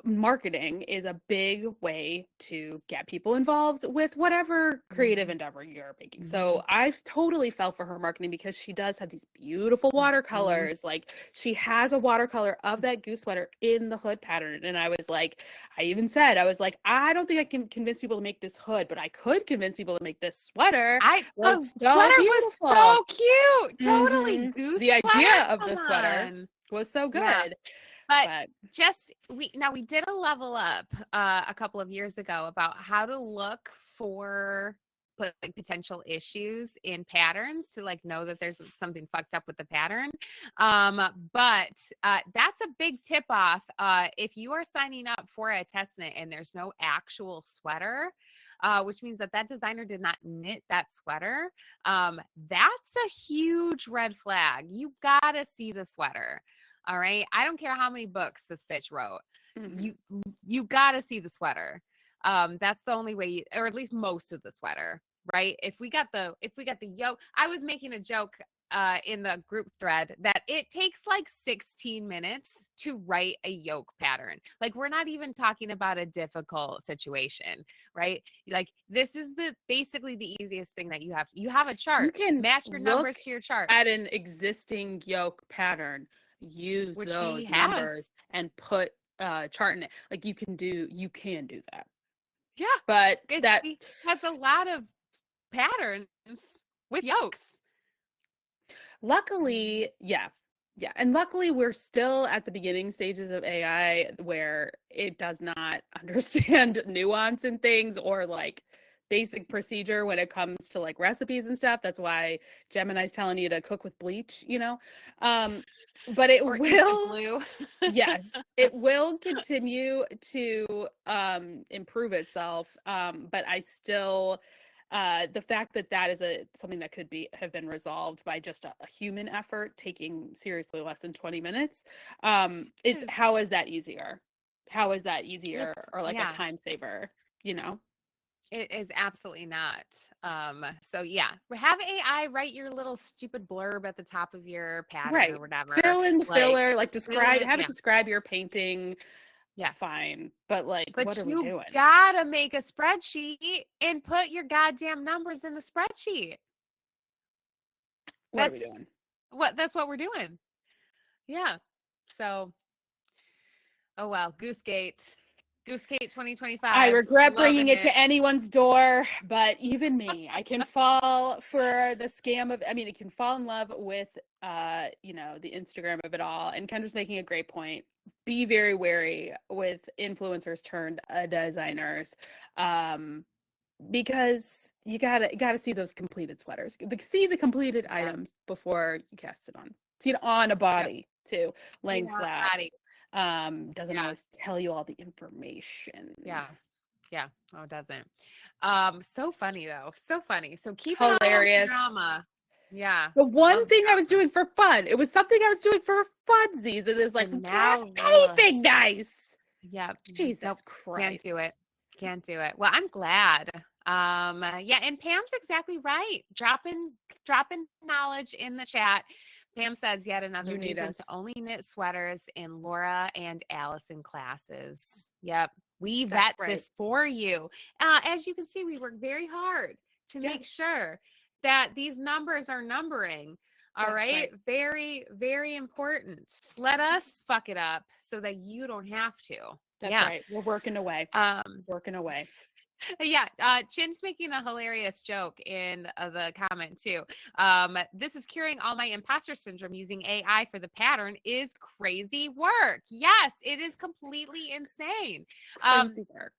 marketing is a big way to get people involved with whatever creative endeavor you're making. So I totally fell for her marketing, because she does have these beautiful watercolors. Like she has a watercolor of that goose sweater in the hood pattern. And I was like, I don't think I can convince people to make this hood, but I could convince people to make this sweater. The sweater was so cute. Totally. Goose the idea sweater? of the sweater was so good. Yeah. But we did a level up a couple of years ago about how to look for like potential issues in patterns to like know that there's something fucked up with the pattern. But that's a big tip off. If you are signing up for a test knit and there's no actual sweater, which means that designer did not knit that sweater, that's a huge red flag. You gotta see the sweater. All right. I don't care how many books this bitch wrote. You got to see the sweater. That's the only way, or at least most of the sweater, right? If we got the yoke, I was making a joke in the group thread that it takes like 16 minutes to write a yoke pattern. Like we're not even talking about a difficult situation, right? Like this is basically the easiest thing that you have a chart. You can match your numbers to your chart. At an existing yoke pattern, use those numbers and put chart in it. Like you can do that. Yeah, but that has a lot of patterns with yokes. Luckily, and luckily we're still at the beginning stages of AI where it does not understand nuance in things or like basic procedure when it comes to like recipes and stuff. That's why Gemini's telling you to cook with bleach, but it will yes, it will continue to improve itself, but I still the fact that is something that could have been resolved by just a human effort taking seriously less than 20 minutes, how is that easier or like a time saver? It is absolutely not. So yeah, have AI write your little stupid blurb at the top of your pattern or whatever. Fill in the filler, like have it describe your painting. Yeah, fine. But what are we doing? You gotta make a spreadsheet and put your goddamn numbers in the spreadsheet. What are we doing? That's what we're doing. Yeah. So, oh well, Goosegate 2025. I regret bringing it to anyone's door, but even me, I can fall for the scam of, it can fall in love with, the Instagram of it all. And Kendra's making a great point. Be very wary with influencers turned designers. because you gotta see those completed sweaters. See the completed items before you cast it on. See it on a body too, laying flat. Body. Doesn't always tell you all the information. Yeah. Oh, it doesn't. So funny though. So funny. So keep it Hilarious. on drama. Yeah. The one thing I was doing for fun. It was something I was doing for funsies. It is like, now anything nice. Yeah. Jesus Christ. Can't do it. Well, I'm glad. Yeah, and Pam's exactly right. Dropping knowledge in the chat. Pam says yet another reason to only knit sweaters in Laura and Allyson classes. Yep. We vet this for you. As you can see, we work very hard to make sure that these numbers are numbering. All right. Very, very important. Let us fuck it up so that you don't have to. That's right. We're working away. Working away. Yeah, Chin's making a hilarious joke in the comment too. This is curing all my imposter syndrome using AI for the pattern is crazy work. Yes, it is completely insane. Crazy work.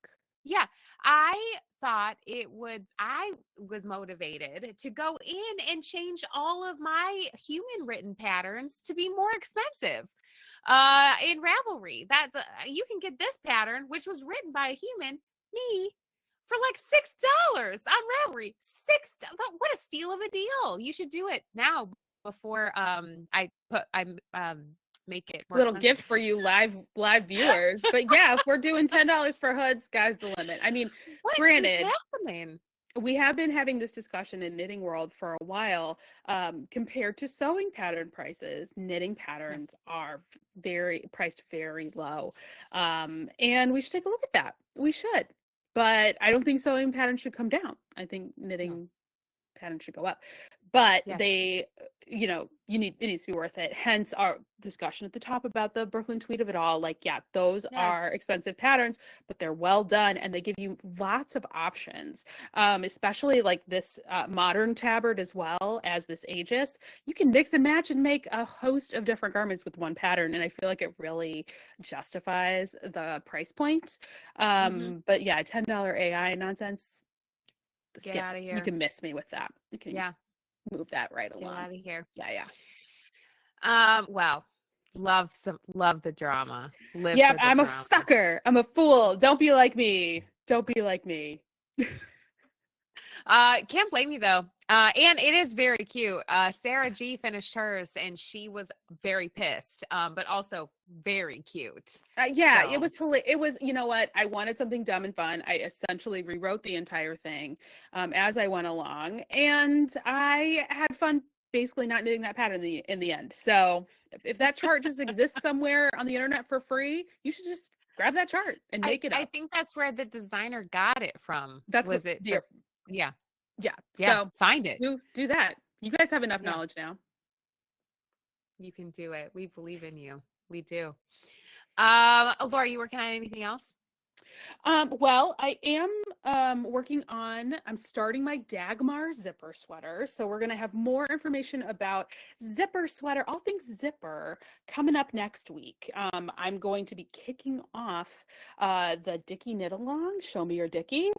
Yeah, I thought I was motivated to go in and change all of my human written patterns to be more expensive. In Ravelry, that you can get this pattern, which was written by a human, me, for like $6 on Ravelry. What a steal of a deal. You should do it now before I make it more little expensive. gift for you live viewers. But yeah, if we're doing $10 for hoods, sky's the limit. I mean, granted, we have been having this discussion in knitting world for a while. Compared to sewing pattern prices, knitting patterns are priced very low. And we should take a look at that. We should. But I don't think sewing patterns should come down. I think knitting patterns should go up. But they, it needs to be worth it. Hence our discussion at the top about the Brooklyn tweet of it all. Like, those are expensive patterns, but they're well done and they give you lots of options. Especially like this modern tabard as well as this Aegis. You can mix and match and make a host of different garments with one pattern. And I feel like it really justifies the price point. But yeah, $10 AI nonsense. Get out of here. You can miss me with that. You can move that right along. Get out of here. Yeah. Well, love the drama. I'm a sucker. I'm a fool. Don't be like me. Don't be like me. Can't blame you though. And it is very cute. Sarah G finished hers and she was very pissed, but also very cute. It was, you know what? I wanted something dumb and fun. I essentially rewrote the entire thing as I went along, and I had fun basically not knitting that pattern in the end. So if that chart just exists somewhere on the internet for free, you should just grab that chart and make it up. I think that's where the designer got it from. Yeah. So find it. Do that. You guys have enough knowledge now. You can do it. We believe in you. We do. Laura, you working on anything else? Well, I am working on, I'm starting my Dagmar zipper sweater. So we're going to have more information about zipper sweater, all things zipper, coming up next week. I'm going to be kicking off the Dickie Knit Along, Show Me Your Dickie.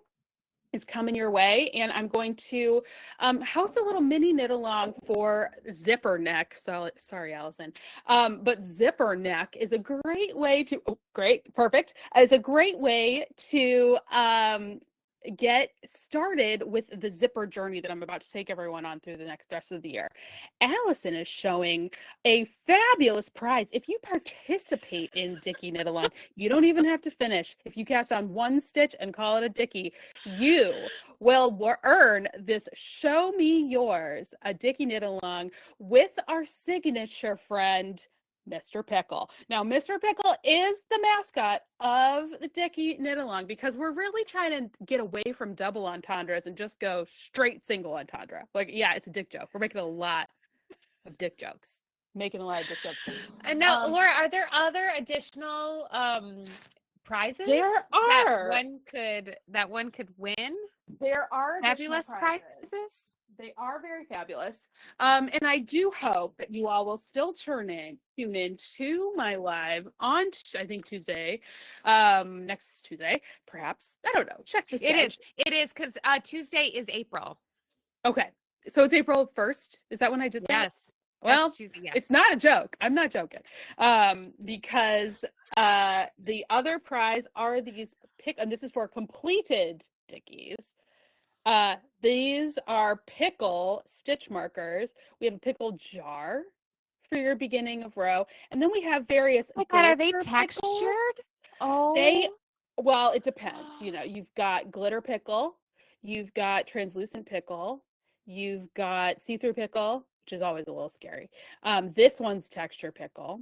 Is coming your way, and I'm going to host a little mini knit along for zipper neck. So sorry, Allyson, but zipper neck is a great way to is a great way to get started with the zipper journey that I'm about to take everyone on through the rest of the year. Allyson is showing a fabulous prize. If you participate in Dickie Knit Along, you don't even have to finish. If you cast on one stitch and call it a Dickie, you will earn this Show Me Yours, a Dickie Knit Along with our signature friend, Mr. Pickle. Now, Mr. Pickle is the mascot of the Dickie Knit Along because we're really trying to get away from double entendres and just go straight single entendre. Like, it's a dick joke. We're making a lot of dick jokes. And now, Laura, are there other additional prizes? There are. That one could win. There are fabulous prizes. They are very fabulous. And I do hope that you all will still tune in to my live on, I think, Tuesday, next Tuesday, perhaps. I don't know. Check the schedule. It is, because Tuesday is April. Okay. So it's April 1st. Is that when I did that? Yes. Well, Tuesday, yes. it's not a joke. I'm not joking. Because the other prize are these and this is for completed Dickies. These are pickle stitch markers. We have a pickle jar for your beginning of row, and then we have various. Oh my God, are they glitter textured? pickles. Oh, Well, it depends. You've got glitter pickle, you've got translucent pickle, you've got see-through pickle, which is always a little scary. This one's texture pickle.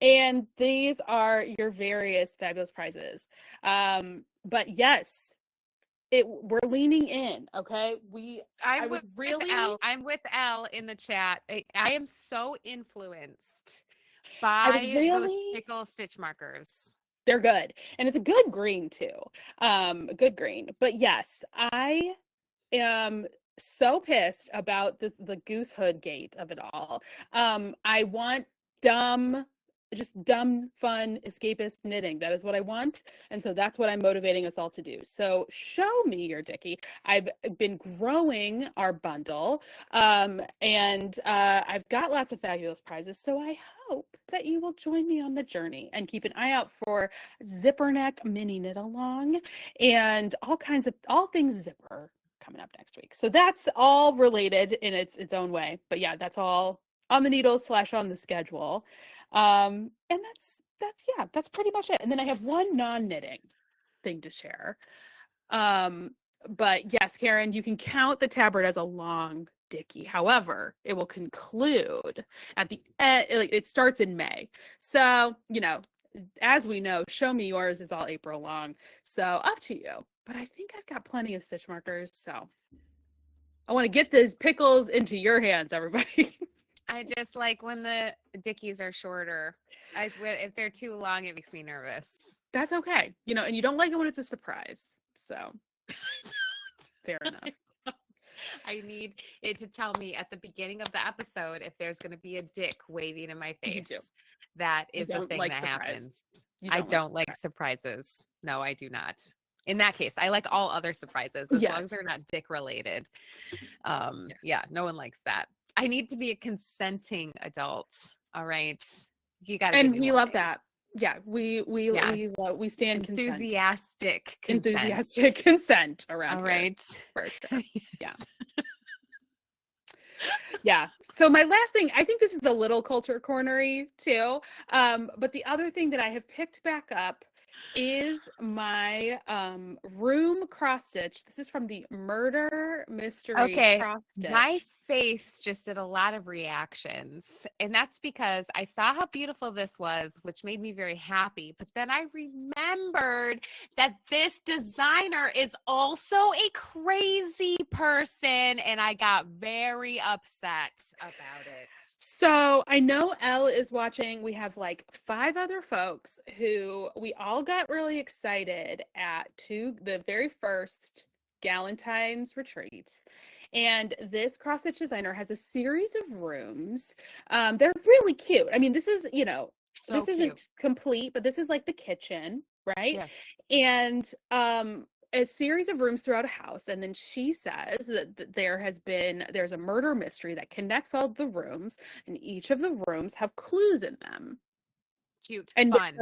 And these are your various fabulous prizes. But yes, we're leaning in, okay? I'm with Elle in the chat. I am so influenced by those pickle stitch markers. They're good. And it's a good green too. A good green. But yes, I am so pissed about the goose hood gate of it all. I want just dumb, fun, escapist knitting. That is what I want. And so that's what I'm motivating us all to do. So show me your Dickie. I've been growing our bundle, and I've got lots of fabulous prizes. So I hope that you will join me on the journey and keep an eye out for zipper neck mini knit along and all things zipper coming up next week. So that's all related in its own way. But yeah, that's all on the needles / on the schedule. And that's pretty much it. And then I have one non-knitting thing to share. But yes, Karen, you can count the tabard as a long Dickie. However, it will conclude at the end. It starts in May. So, as we know, Show Me Yours is all April long. So up to you. But I think I've got plenty of stitch markers. So I want to get these pickles into your hands, everybody. I just like when the Dickies are shorter. If they're too long, it makes me nervous. That's okay. And you don't like it when it's a surprise. So fair enough. I need it to tell me at the beginning of the episode if there's going to be a dick waving in my face. That is the thing that happens. I don't like surprises. No, I do not. In that case, I like all other surprises as long as they're not dick related. Yeah, no one likes that. I need to be a consenting adult. All right. You got to. And we love that. Yeah, we stand enthusiastic consent around. All right. For sure. Yeah. Yeah. So my last thing, I think this is a little culture cornery too. But the other thing that I have picked back up is my room cross stitch. This is from the Murder Mystery cross stitch. My face just did a lot of reactions, and that's because I saw how beautiful this was, which made me very happy. But then I remembered that this designer is also a crazy person, and I got very upset about it. So I know Elle is watching. We have like 5 other folks who we all got really excited at the very first Galentine's retreat. And this cross stitch designer has a series of rooms. They're really cute. I mean, this is, this isn't complete, but this is like the kitchen, right? Yes. And a series of rooms throughout a house. And then she says that there's a murder mystery that connects all the rooms, and each of the rooms have clues in them. Cute. And fun.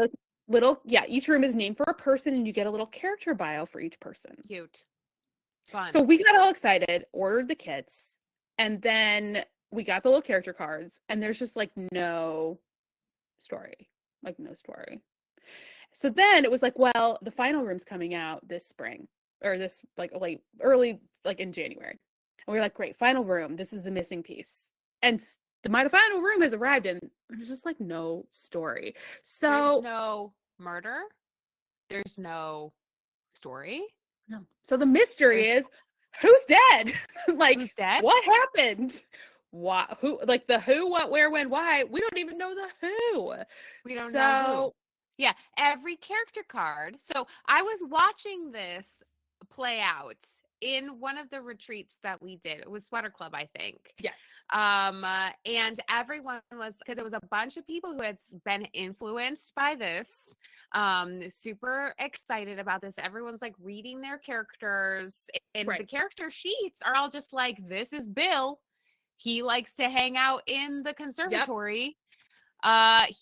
Each room is named for a person, and you get a little character bio for each person. Cute. Fun. So we got all excited, ordered the kits, and then we got the little character cards, and there's just like no story. So then it was like, well, the final room's coming out this spring, or this early in January. And we were like, great, final room. This is the missing piece. And my final room has arrived, and there's just like no story. So there's no murder. There's no story. No. So the mystery is, who's dead? Who's dead? What happened? What? Who? Like the who, what, where, when, why? We don't even know the who. We don't know who. Yeah, every character card. So I was watching this play out, in one of the retreats that we did. It was Sweater Club, I think. Yes. And everyone was, because it was a bunch of people who had been influenced by this, super excited about this. Everyone's like reading their characters, and the character sheets are all just like, this is Bill. He likes to hang out in the conservatory.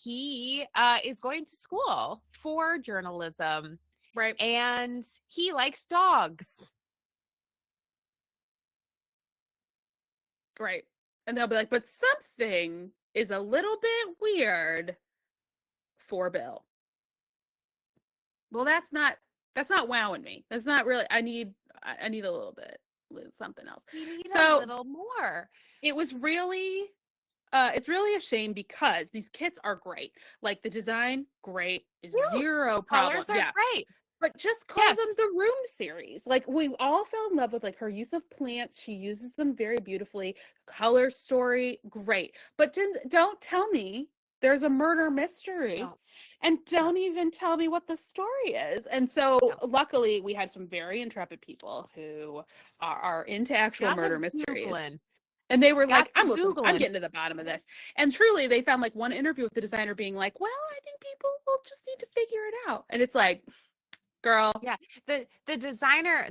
He is going to school for journalism. Right. And he likes dogs. Right. And they'll be like, but something is a little bit weird for Bill. Well, that's not wowing me. That's not really, I need a little bit, something else. You need a little more. It was really, it's really a shame because these kits are great. Like the design, great. Zero problem. Colors are great. But just call them the Room series. Like, we all fell in love with like her use of plants. She uses them very beautifully. Color story, great. But don't tell me there's a murder mystery. No. And don't even tell me what the story is. And so luckily we had some very intrepid people who are into actual murder mysteries. Googling. And they were like, I'm getting to the bottom of this. And truly they found like one interview with the designer being like, well, I think people will just need to figure it out. And it's like, girl. Yeah. The designer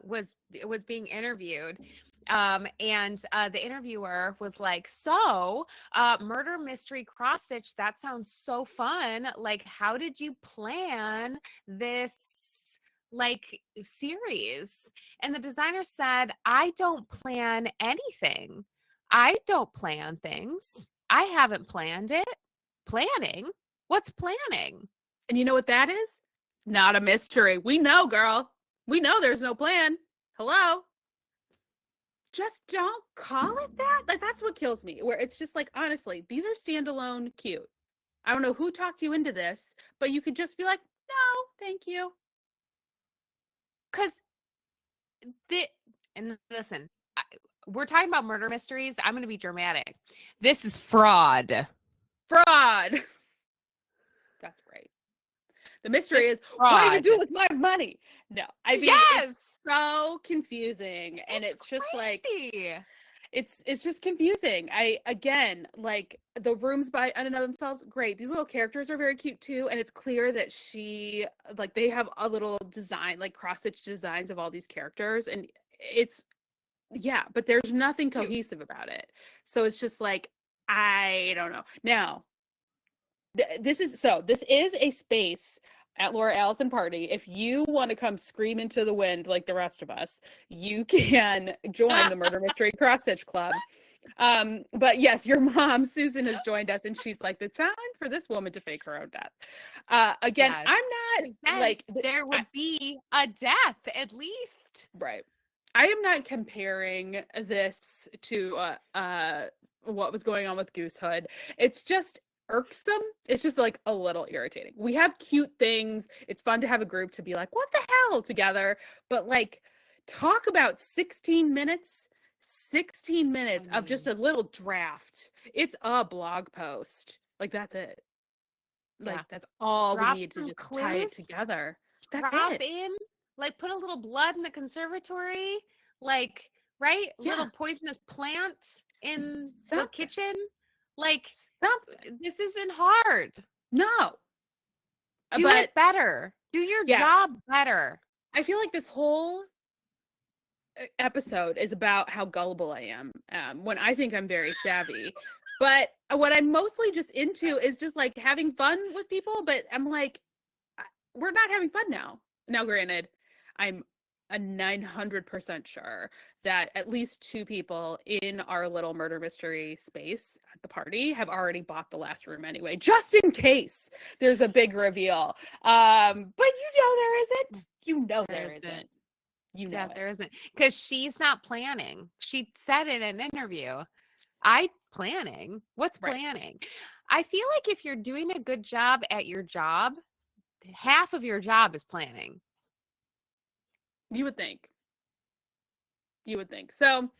was being interviewed. And the interviewer was like, so murder mystery cross stitch, that sounds so fun. Like, how did you plan this like series? And the designer said, I don't plan anything. I don't plan things. I haven't planned it. Planning? What's planning? And you know what that is? Not a mystery. We know, girl. We know there's no plan. Hello? Just don't call it that. Like, that's what kills me. Where it's just like, honestly, these are standalone cute. I don't know who talked you into this, but you could just be like, no, thank you. Because and listen, we're talking about murder mysteries. I'm going to be dramatic. This is fraud. Fraud. That's right. The mystery is, what do you do with my money? No, I mean, it's so confusing. And it's just crazy. Like, it's just confusing. Again, like the rooms by and of themselves, great. These little characters are very cute too. And it's clear that they have a little design, like cross-stitch designs of all these characters. And but there's nothing cohesive about it. So it's just like, I don't know. Now, this is a space at Laura Allyson Party. If you want to come scream into the wind like the rest of us, you can join the Murder Mystery Cross Stitch Club. But yes, your mom Susan has joined us, and she's like, it's time for this woman to fake her own death. Again, yes. I'm not like there would be a death at least, right? I am not comparing this to what was going on with Goosehood. It's just irksome. It's just like a little irritating. We have cute things. It's fun to have a group to be like, what the hell together. But like, talk about 16 minutes of just a little draft. It's a blog post. Like, that's it. Like, that's all we need to just tie it together. That's it. In, like, put a little blood in the conservatory. Like, right? Yeah. Little poisonous plant in the kitchen. Like, this isn't hard. No. Do it better. Do your job better. I feel like this whole episode is about how gullible I am when I think I'm very savvy. But what I'm mostly just into is just like having fun with people. But I'm like, we're not having fun now. Now, granted, I'm a 900% sure that at least 2 people in our little murder mystery space at the party have already bought the last room anyway, just in case there's a big reveal. But there isn't. There isn't. There isn't, because she's not planning. She said in an interview, planning. What's planning? I feel like if you're doing a good job at your job, half of your job is planning. You would think. So,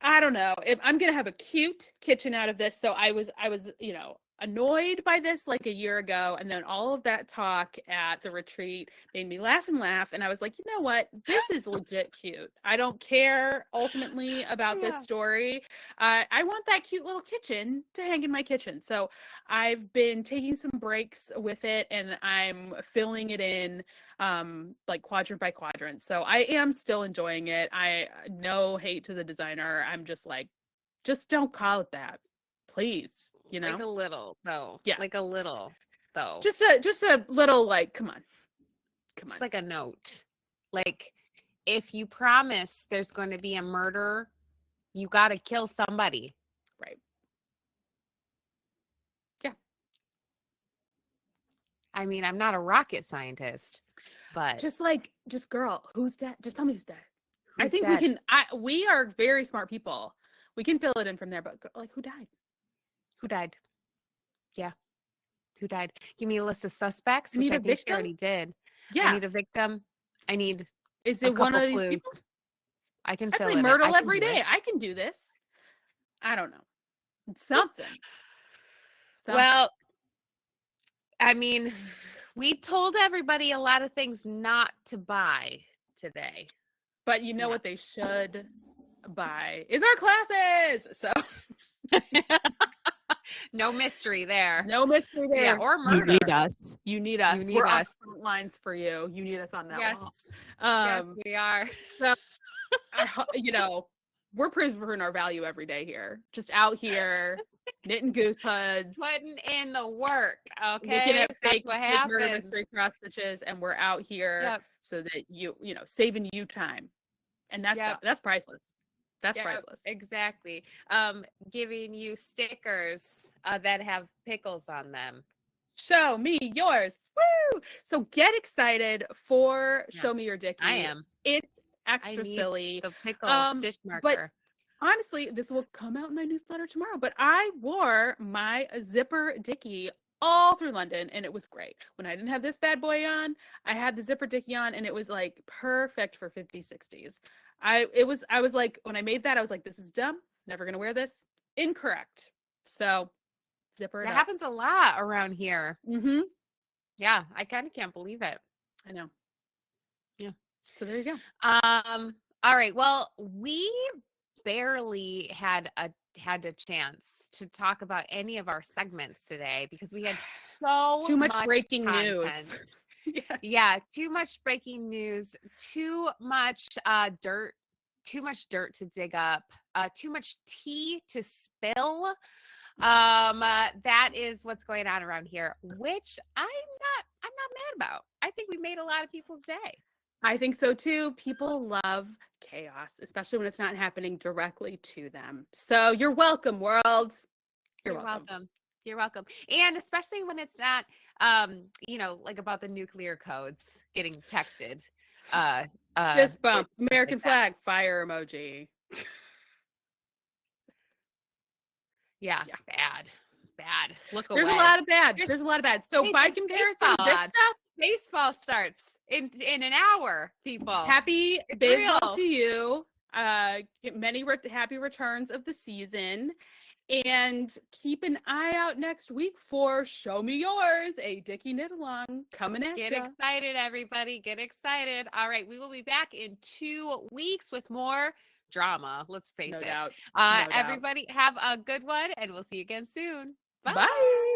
I don't know. I'm going to have a cute kitchen out of this. So I was, annoyed by this like a year ago, and then all of that talk at the retreat made me laugh and laugh, and I was like, you know what, this is legit cute. I don't care ultimately about this story. I want that cute little kitchen to hang in my kitchen. So I've been taking some breaks with it, and I'm filling it in like quadrant by quadrant. So I am still enjoying it. I no hate to the designer. I'm just like, just don't call it that, please. You know, like a little though. Yeah, like a little though. Just a little, like, come on. Just like a note. Like, if you promise there's going to be a murder, you got to kill somebody. Right. Yeah. I mean, I'm not a rocket scientist, but just girl, who's dead? Just tell me who's dead. Who's I think dead? we are very smart people. We can fill it in from there, but like, who died? Who died? Yeah. Who died? Give me a list of suspects, I which need I a think she victim? already did. Yeah. I need a victim. I need Is a it one couple of these clues. people? I can I fill play it in. Myrtle I can every do day. it. I can do this. I don't know. It's something. Well, I mean, we told everybody a lot of things not to buy today. But you know what they should buy is our classes. So no mystery there. No mystery there. Yeah, or murder. You need us. You need us. You need We're us. on front lines for you. You need us on that Yes. wall. Yes, we are. So, you know, we're proving our value every day here. Just out here knitting goose hoods, putting in the work. Okay, looking at that's fake what murder happens. mystery cross stitches, and we're out here so that you know, saving you time, and that's priceless. That's priceless. Exactly. Giving you stickers that have pickles on them. Show me yours. Woo! So get excited for Show Me Your Dickie. I am. It's extra silly. The pickle stitch marker. But honestly, this will come out in my newsletter tomorrow. But I wore my zipper Dickie all through London, and it was great. When I didn't have this bad boy on, I had the zipper Dickie on, and it was like perfect for 50s, 60s. I was like, when I made that, I was like, this is dumb. Never gonna wear this. Incorrect. So zipper it up. Happens a lot around here. Mm-hmm. Yeah, I kind of can't believe it. I know. Yeah. So there you go. All right. Well, we barely had a chance to talk about any of our segments today because we had too much breaking content. News. Yes. Yeah, too much breaking news, too much dirt, too much dirt to dig up, too much tea to spill. That is what's going on around here, which I'm not mad about. I think we made a lot of people's day. I think so too. People love chaos, especially when it's not happening directly to them. So you're welcome, world. You're welcome. You're welcome. And especially when it's not, you know, like about the nuclear codes getting texted. Fist bump, American flag, fire emoji. Yeah, bad. Look away. There's a lot of bad. There's a lot of bad. So by comparison, this stuff. Baseball starts in an hour, people. Happy baseball to you. Many happy returns of the season. And keep an eye out next week for Show Me Yours, a Dickie Knit Along coming at you. Get excited, everybody. Get excited. All right, we will be back in 2 weeks with more drama. Let's face it. No doubt. Everybody have a good one, and we'll see you again soon. Bye. Bye.